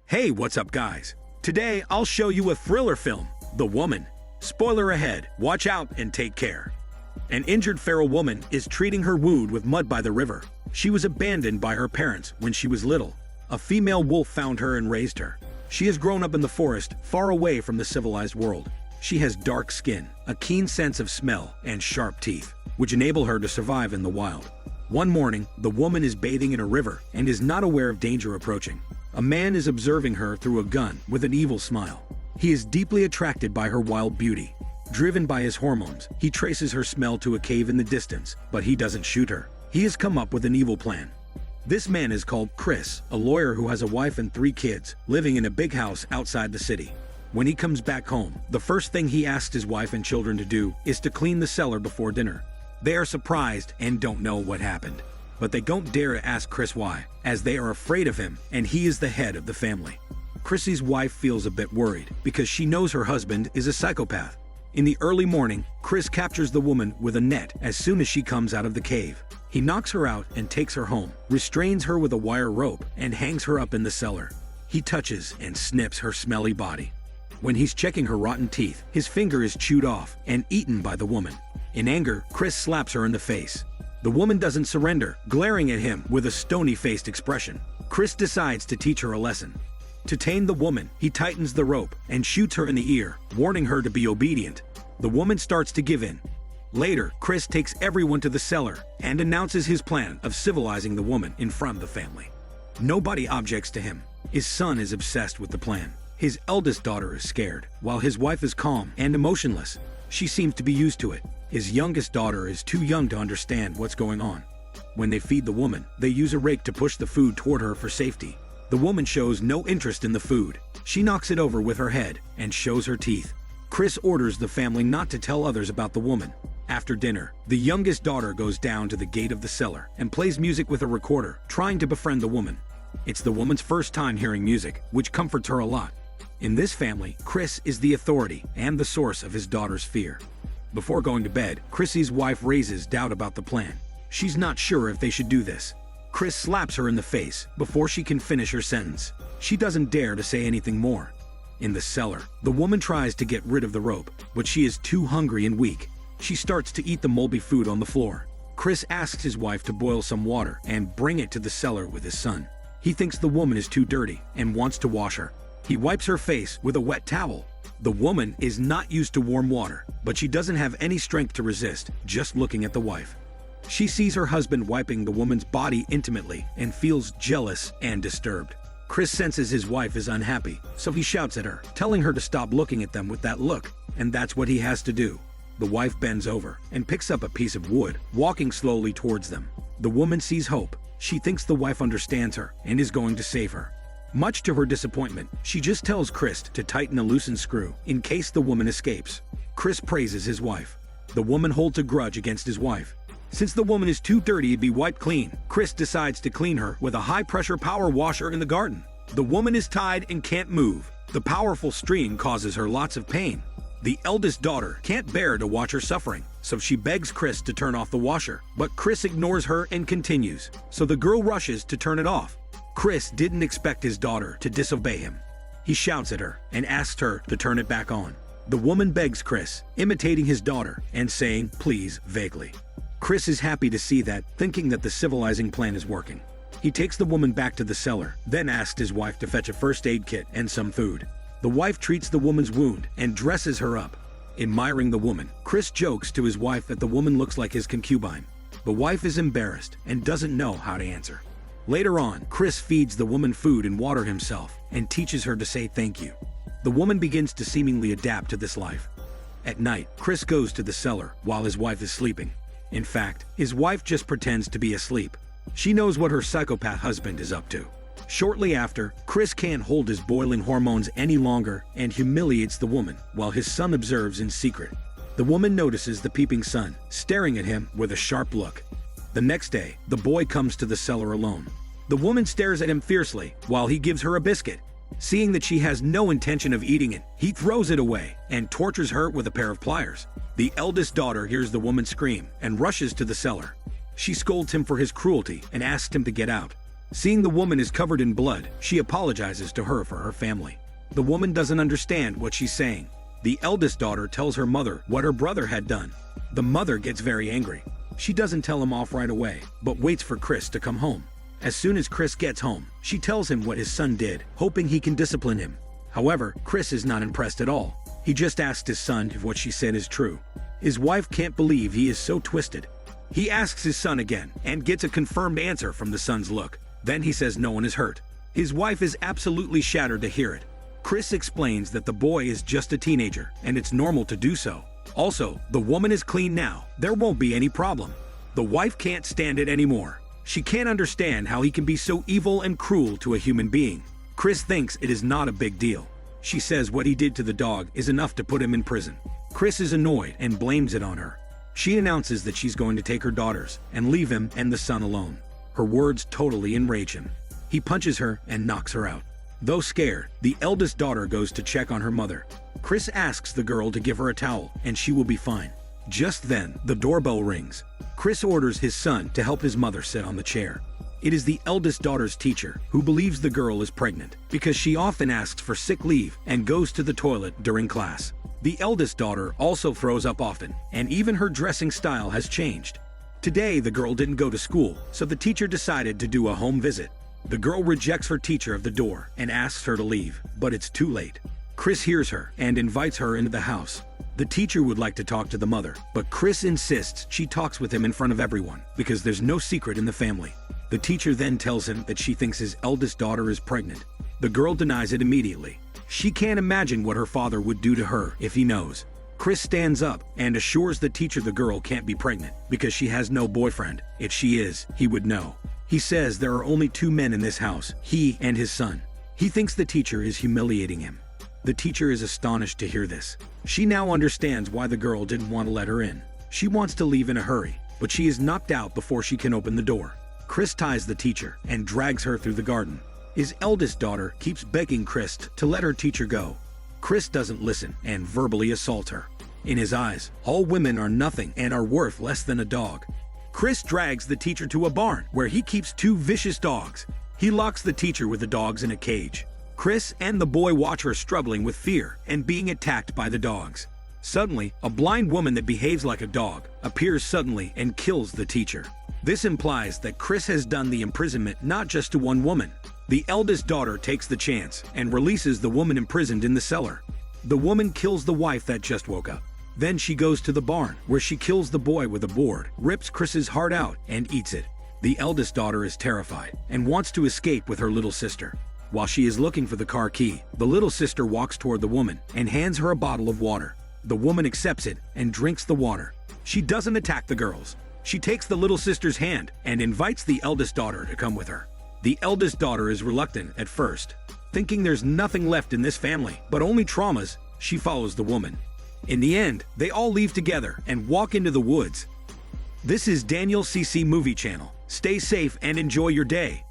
Hey, what's up guys? Today I'll show you a thriller film, The Woman. Spoiler ahead, watch out and take care. An injured feral woman is treating her wound with mud by the river. She was abandoned by her parents when she was little. A female wolf found her and raised her. She has grown up in the forest, far away from the civilized world. She has dark skin, a keen sense of smell, and sharp teeth, which enable her to survive in the wild. One morning, the woman is bathing in a river and is not aware of danger approaching. A man is observing her through a gun with an evil smile. He is deeply attracted by her wild beauty. Driven by his hormones, he traces her smell to a cave in the distance, but he doesn't shoot her. He has come up with an evil plan. This man is called Chris, a lawyer who has a wife and 3 kids, living in a big house outside the city. When he comes back home, the first thing he asks his wife and children to do is to clean the cellar before dinner. They are surprised and don't know what happened. But they don't dare to ask Chris why, as they are afraid of him and he is the head of the family. Chrissy's wife feels a bit worried because she knows her husband is a psychopath. In the early morning, Chris captures the woman with a net as soon as she comes out of the cave. He knocks her out and takes her home, restrains her with a wire rope, and hangs her up in the cellar. He touches and snips her smelly body. When he's checking her rotten teeth, his finger is chewed off and eaten by the woman. In anger, Chris slaps her in the face. The woman doesn't surrender, glaring at him with a stony-faced expression. Chris decides to teach her a lesson. To tame the woman, he tightens the rope and shoots her in the ear, warning her to be obedient. The woman starts to give in. Later, Chris takes everyone to the cellar and announces his plan of civilizing the woman in front of the family. Nobody objects to him. His son is obsessed with the plan. His eldest daughter is scared, while his wife is calm and emotionless. She seems to be used to it. His youngest daughter is too young to understand what's going on. When they feed the woman, they use a rake to push the food toward her for safety. The woman shows no interest in the food. She knocks it over with her head and shows her teeth. Chris orders the family not to tell others about the woman. After dinner, the youngest daughter goes down to the gate of the cellar and plays music with a recorder, trying to befriend the woman. It's the woman's first time hearing music, which comforts her a lot. In this family, Chris is the authority and the source of his daughter's fear. Before going to bed, Chrissy's wife raises doubt about the plan. She's not sure if they should do this. Chris slaps her in the face before she can finish her sentence. She doesn't dare to say anything more. In the cellar, the woman tries to get rid of the rope, but she is too hungry and weak. She starts to eat the moldy food on the floor. Chris asks his wife to boil some water and bring it to the cellar with his son. He thinks the woman is too dirty and wants to wash her. He wipes her face with a wet towel. The woman is not used to warm water, but she doesn't have any strength to resist just looking at the wife. She sees her husband wiping the woman's body intimately and feels jealous and disturbed. Chris senses his wife is unhappy, so he shouts at her, telling her to stop looking at them with that look, and that's what he has to do. The wife bends over and picks up a piece of wood, walking slowly towards them. The woman sees hope. She thinks the wife understands her and is going to save her. Much to her disappointment, she just tells Chris to tighten a loosened screw in case the woman escapes. Chris praises his wife. The woman holds a grudge against his wife. Since the woman is too dirty to be wiped clean, Chris decides to clean her with a high-pressure power washer in the garden. The woman is tied and can't move. The powerful stream causes her lots of pain. The eldest daughter can't bear to watch her suffering, so she begs Chris to turn off the washer, but Chris ignores her and continues, so the girl rushes to turn it off. Chris didn't expect his daughter to disobey him. He shouts at her and asks her to turn it back on. The woman begs Chris, imitating his daughter and saying please vaguely. Chris is happy to see that, thinking that the civilizing plan is working. He takes the woman back to the cellar, then asks his wife to fetch a first aid kit and some food. The wife treats the woman's wound and dresses her up. Admiring the woman, Chris jokes to his wife that the woman looks like his concubine. The wife is embarrassed and doesn't know how to answer. Later on, Chris feeds the woman food and water himself and teaches her to say thank you. The woman begins to seemingly adapt to this life. At night, Chris goes to the cellar while his wife is sleeping. In fact, his wife just pretends to be asleep. She knows what her psychopath husband is up to. Shortly after, Chris can't hold his boiling hormones any longer and humiliates the woman while his son observes in secret. The woman notices the peeping son, staring at him with a sharp look. The next day, the boy comes to the cellar alone. The woman stares at him fiercely while he gives her a biscuit. Seeing that she has no intention of eating it, he throws it away and tortures her with a pair of pliers. The eldest daughter hears the woman scream and rushes to the cellar. She scolds him for his cruelty and asks him to get out. Seeing the woman is covered in blood, she apologizes to her for her family. The woman doesn't understand what she's saying. The eldest daughter tells her mother what her brother had done. The mother gets very angry. She doesn't tell him off right away, but waits for Chris to come home. As soon as Chris gets home, she tells him what his son did, hoping he can discipline him. However, Chris is not impressed at all. He just asks his son if what she said is true. His wife can't believe he is so twisted. He asks his son again and gets a confirmed answer from the son's look. Then he says no one is hurt. His wife is absolutely shattered to hear it. Chris explains that the boy is just a teenager and it's normal to do so. Also, the woman is clean now. There won't be any problem. The wife can't stand it anymore. She can't understand how he can be so evil and cruel to a human being. Chris thinks it is not a big deal. She says what he did to the dog is enough to put him in prison. Chris is annoyed and blames it on her. She announces that she's going to take her daughters and leave him and the son alone. Her words totally enrage him. He punches her and knocks her out. Though scared, the eldest daughter goes to check on her mother. Chris asks the girl to give her a towel and she will be fine. Just then, the doorbell rings. Chris orders his son to help his mother sit on the chair. It is the eldest daughter's teacher who believes the girl is pregnant because she often asks for sick leave and goes to the toilet during class. The eldest daughter also throws up often, and even her dressing style has changed. Today, the girl didn't go to school, so the teacher decided to do a home visit. The girl rejects her teacher at the door and asks her to leave, but it's too late. Chris hears her and invites her into the house. The teacher would like to talk to the mother, but Chris insists she talks with him in front of everyone because there's no secret in the family. The teacher then tells him that she thinks his eldest daughter is pregnant. The girl denies it immediately. She can't imagine what her father would do to her if he knows. Chris stands up and assures the teacher the girl can't be pregnant because she has no boyfriend. If she is, he would know. He says there are only 2 men in this house, he and his son. He thinks the teacher is humiliating him. The teacher is astonished to hear this. She now understands why the girl didn't want to let her in. She wants to leave in a hurry, but she is knocked out before she can open the door. Chris ties the teacher and drags her through the garden. His eldest daughter keeps begging Chris to let her teacher go. Chris doesn't listen and verbally assaults her. In his eyes, all women are nothing and are worth less than a dog. Chris drags the teacher to a barn where he keeps 2 vicious dogs. He locks the teacher with the dogs in a cage. Chris and the boy watch her struggling with fear and being attacked by the dogs. Suddenly, a blind woman that behaves like a dog appears suddenly and kills the teacher. This implies that Chris has done the imprisonment not just to one woman. The eldest daughter takes the chance and releases the woman imprisoned in the cellar. The woman kills the wife that just woke up. Then she goes to the barn where she kills the boy with a board, rips Chris's heart out, and eats it. The eldest daughter is terrified and wants to escape with her little sister. While she is looking for the car key, the little sister walks toward the woman and hands her a bottle of water. The woman accepts it and drinks the water. She doesn't attack the girls. She takes the little sister's hand and invites the eldest daughter to come with her. The eldest daughter is reluctant at first. Thinking there's nothing left in this family, but only traumas, she follows the woman. In the end, they all leave together and walk into the woods. This is Daniel CC Movie Channel. Stay safe and enjoy your day.